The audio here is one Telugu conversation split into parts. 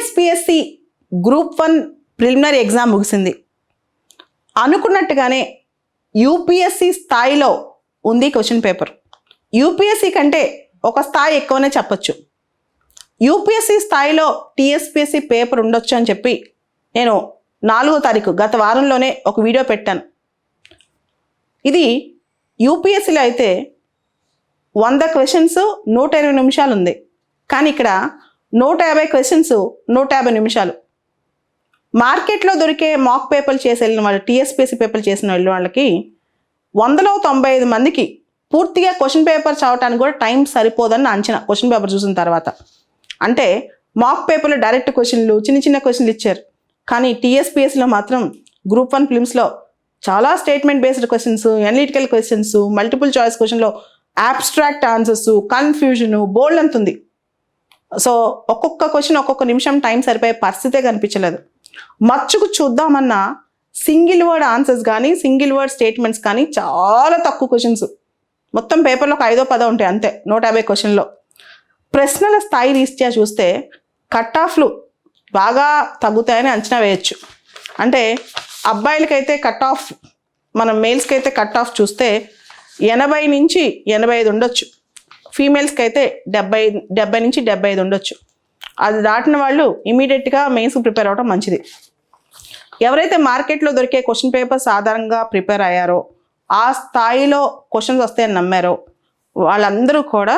టీఎస్పీఎస్సి గ్రూప్ 1 ప్రిలిమినరీ ఎగ్జామ్ ముగిసింది. అనుకున్నట్టుగానే యూపీఎస్సి స్థాయిలో ఉంది క్వశ్చన్ పేపర్. యూపీఎస్సి కంటే ఒక స్థాయి ఎక్కువనే చెప్పచ్చు. యూపీఎస్సి స్థాయిలో టీఎస్పీఎస్సి పేపర్ ఉండొచ్చు అని చెప్పి నేను 4వ తారీఖు గత వారంలోనే ఒక వీడియో పెట్టాను. ఇది యూపీఎస్సిలో అయితే 100 క్వశ్చన్స్ 120 నిమిషాలు ఉంది. కానీ ఇక్కడ 150 క్వశ్చన్స్ 150 నిమిషాలు. మార్కెట్లో దొరికే మాక్ పేపర్లు చేసి వెళ్ళిన వాళ్ళు, టీఎస్పీఎస్సి పేపర్లు చేసిన వాళ్ళకి 100లో 95 మందికి పూర్తిగా క్వశ్చన్ పేపర్ చదవటానికి కూడా టైం సరిపోదని అంచనా క్వశ్చన్ పేపర్ చూసిన తర్వాత. అంటే మాక్ పేపర్లో డైరెక్ట్ క్వశ్చన్లు, చిన్న చిన్న క్వశ్చన్లు ఇచ్చారు. కానీ టీఎస్పీఎస్సిలో మాత్రం గ్రూప్ 1 ఫిలిమ్స్లో చాలా statement based questions, analytical questions, multiple choice క్వశ్చన్లో అబ్స్ట్రాక్ట్ ఆన్సర్స్, కన్ఫ్యూజను బోల్డ్ అంత ఉంది. సో ఒక్కొక్క క్వశ్చన్ ఒక్కొక్క నిమిషం టైం సరిపోయే పరిస్థితే కనిపించలేదు. మచ్చుకు చూద్దామన్నా సింగిల్ వర్డ్ ఆన్సర్స్ కానీ, సింగిల్ వర్డ్ స్టేట్మెంట్స్ కానీ చాలా తక్కువ క్వశ్చన్స్. మొత్తం పేపర్లో ఒక 5-10 ఉంటాయి అంతే 150 క్వశ్చన్లో. ప్రశ్నల స్థాయి రీత్యా చూస్తే కట్ ఆఫ్లు బాగా తగ్గుతాయని అంచనా వేయచ్చు. అంటే అబ్బాయిలకైతే కట్ ఆఫ్, మనం మేల్స్కి అయితే కట్ ఆఫ్ చూస్తే 80 నుంచి 85 ఉండొచ్చు. ఫీమేల్స్కి అయితే 70 నుంచి 75 ఉండొచ్చు. అది దాటిన వాళ్ళు ఇమీడియట్గా మెయిన్స్కి ప్రిపేర్ అవ్వడం మంచిది. ఎవరైతే మార్కెట్లో దొరికే క్వశ్చన్ పేపర్స్ ఆధారంగా ప్రిపేర్ అయ్యారో, ఆ స్థాయిలో క్వశ్చన్స్ వస్తాయని నమ్మారో వాళ్ళందరూ కూడా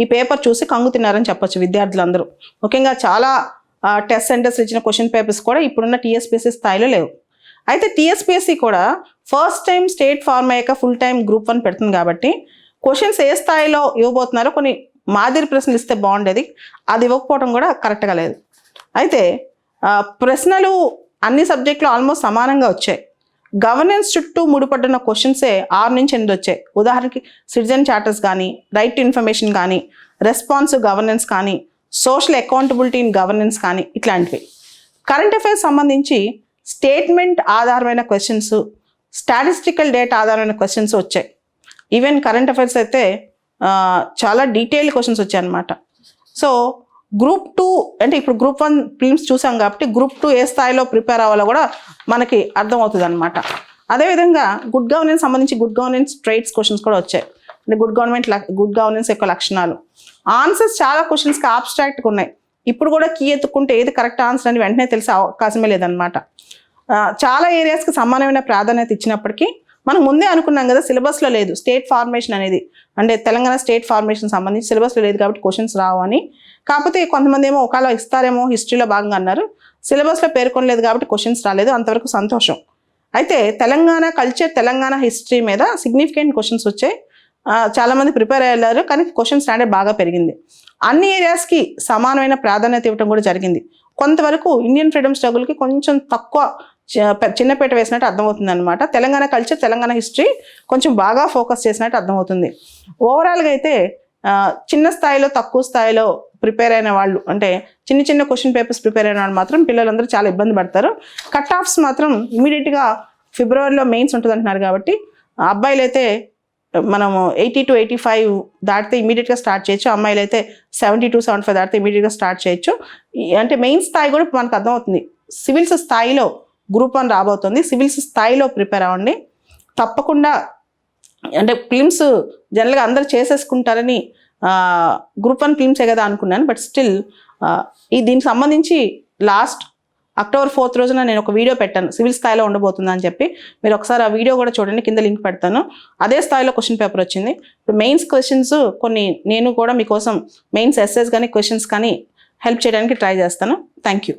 ఈ పేపర్ చూసి కంగు తిన్నారని చెప్పొచ్చు. విద్యార్థులందరూ ముఖ్యంగా చాలా టెస్ట్ సెంటర్స్ ఇచ్చిన క్వశ్చన్ పేపర్స్ కూడా ఇప్పుడున్న టీఎస్పీఎస్సీ స్థాయిలో లేవు. అయితే టీఎస్పీఎస్సీ కూడా ఫస్ట్ టైం స్టేట్ ఫార్మ్ అయ్యాక ఫుల్ టైం గ్రూప్ 1 పెడుతుంది కాబట్టి క్వశ్చన్స్ ఏ స్థాయిలో ఇవ్వబోతున్నారో కొన్ని మాదిరి ప్రశ్నలు ఇస్తే బాగుండేది. అది ఇవ్వకపోవడం కూడా కరెక్ట్గా లేదు. అయితే ప్రశ్నలు అన్ని సబ్జెక్టులు ఆల్మోస్ట్ సమానంగా వచ్చాయి. గవర్నెన్స్ చుట్టూ ముడిపడిన క్వశ్చన్సే 6 నుంచి 8 వచ్చాయి. ఉదాహరణకి సిటిజన్ చార్టర్స్ కానీ, రైట్ టు ఇన్ఫర్మేషన్ కానీ, రెస్పాన్సివ్ గవర్నెన్స్ కానీ, సోషల్ అకౌంటబిలిటీ ఇన్ గవర్నెన్స్ కానీ ఇట్లాంటివి. కరెంట్ అఫైర్స్ సంబంధించి స్టేట్మెంట్ ఆధారమైన క్వశ్చన్స్, స్టాటిస్టికల్ డేటా ఆధారమైన క్వశ్చన్స్ వచ్చాయి. ఈవెన్ కరెంట్ అఫైర్స్ అయితే చాలా డీటెయిల్డ్ క్వశ్చన్స్ వచ్చాయన్నమాట. సో గ్రూప్ 2 అంటే ఇప్పుడు గ్రూప్ 1 ఫిలిమ్స్ చూసాం కాబట్టి గ్రూప్ 2 ఏ స్థాయిలో ప్రిపేర్ అవ్వాలో కూడా మనకి అర్థమవుతుంది అనమాట. అదేవిధంగా గుడ్ గవర్నెన్స్ సంబంధించి గుడ్ గవర్నెన్స్ ట్రైట్స్ క్వశ్చన్స్ కూడా వచ్చాయి. అంటే గుడ్ గవర్నెన్స్ యొక్క లక్షణాలు. ఆన్సర్స్ చాలా క్వశ్చన్స్కి ఆబ్స్ట్రాక్ట్గా ఉన్నాయి. ఇప్పుడు కూడా కీ ఎత్తుకుంటే ఏది కరెక్ట్ ఆన్సర్ అని వెంటనే తెలిసే అవకాశమే లేదనమాట. చాలా ఏరియాస్కి సమానమైన ప్రాధాన్యత ఇచ్చినప్పటికీ మనం ముందే అనుకున్నాం కదా, సిలబస్లో లేదు స్టేట్ ఫార్మేషన్ అనేది. అంటే తెలంగాణ స్టేట్ ఫార్మేషన్ సంబంధించి సిలబస్లో లేదు కాబట్టి క్వశ్చన్స్ రావు అని. కాకపోతే కొంతమంది ఏమో ఒకవేళ ఇస్తారేమో హిస్టరీలో భాగంగా అన్నారు. సిలబస్లో పేర్కొనలేదు కాబట్టి క్వశ్చన్స్ రాలేదు, అంతవరకు సంతోషం. అయితే తెలంగాణ కల్చర్, తెలంగాణ హిస్టరీ మీద సిగ్నిఫికెంట్ క్వశ్చన్స్ వచ్చాయి. చాలామంది ప్రిపేర్ అయ్యారు, కానీ క్వశ్చన్ స్టాండర్డ్ బాగా పెరిగింది. అన్ని ఏరియాస్కి సమానమైన ప్రాధాన్యత ఇవ్వడం కూడా జరిగింది. కొంతవరకు ఇండియన్ ఫ్రీడమ్ స్ట్రగుల్కి కొంచెం తక్కువ చిన్నపేట వేసినట్టు అర్థమవుతుంది అనమాట. తెలంగాణ కల్చర్, తెలంగాణ హిస్టరీ కొంచెం బాగా ఫోకస్ చేసినట్టు అర్థమవుతుంది. ఓవరాల్గా అయితే చిన్న స్థాయిలో, తక్కువ స్థాయిలో ప్రిపేర్ అయిన వాళ్ళు, అంటే చిన్న చిన్న క్వశ్చన్ పేపర్స్ ప్రిపేర్ అయిన వాళ్ళు మాత్రం పిల్లలందరూ చాలా ఇబ్బంది పడతారు. కట్ ఆఫ్స్ మాత్రం ఇమీడియట్గా ఫిబ్రవరిలో మెయిన్స్ ఉంటుంది అంటున్నారు కాబట్టి అబ్బాయిలు అయితే మనము 80 to 85 దాటితే ఇమీడియట్గా స్టార్ట్ చేయొచ్చు. అమ్మాయిలు అయితే 70 to 75 దాటితే ఇమీడియట్గా స్టార్ట్ చేయొచ్చు. అంటే మెయిన్ స్థాయి కూడా మనకు అర్థమవుతుంది. సివిల్స్ స్థాయిలో గ్రూప్ 1 రాబోతుంది. సివిల్స్ స్థాయిలో ప్రిపేర్ అవ్వండి తప్పకుండా. అంటే ఫిలిమ్స్ జనరల్గా అందరూ చేసేసుకుంటారని గ్రూప్ 1 ఫిలిమ్సే కదా అనుకున్నాను. బట్ స్టిల్ దీనికి సంబంధించి లాస్ట్ అక్టోబర్ 4th రోజున నేను ఒక వీడియో పెట్టాను, సివిల్ స్థాయిలో ఉండబోతుంది అని చెప్పి. మీరు ఒకసారి ఆ వీడియో కూడా చూడండి, కింద లింక్ పెడతాను. అదే స్థాయిలో క్వశ్చన్ పేపర్ వచ్చింది. ఇప్పుడు మెయిన్స్ క్వశ్చన్స్ కొన్ని నేను కూడా మీకోసం మెయిన్స్ ఎస్ఎస్ కానీ క్వశ్చన్స్ కానీ హెల్ప్ చేయడానికి ట్రై చేస్తాను. Thank you.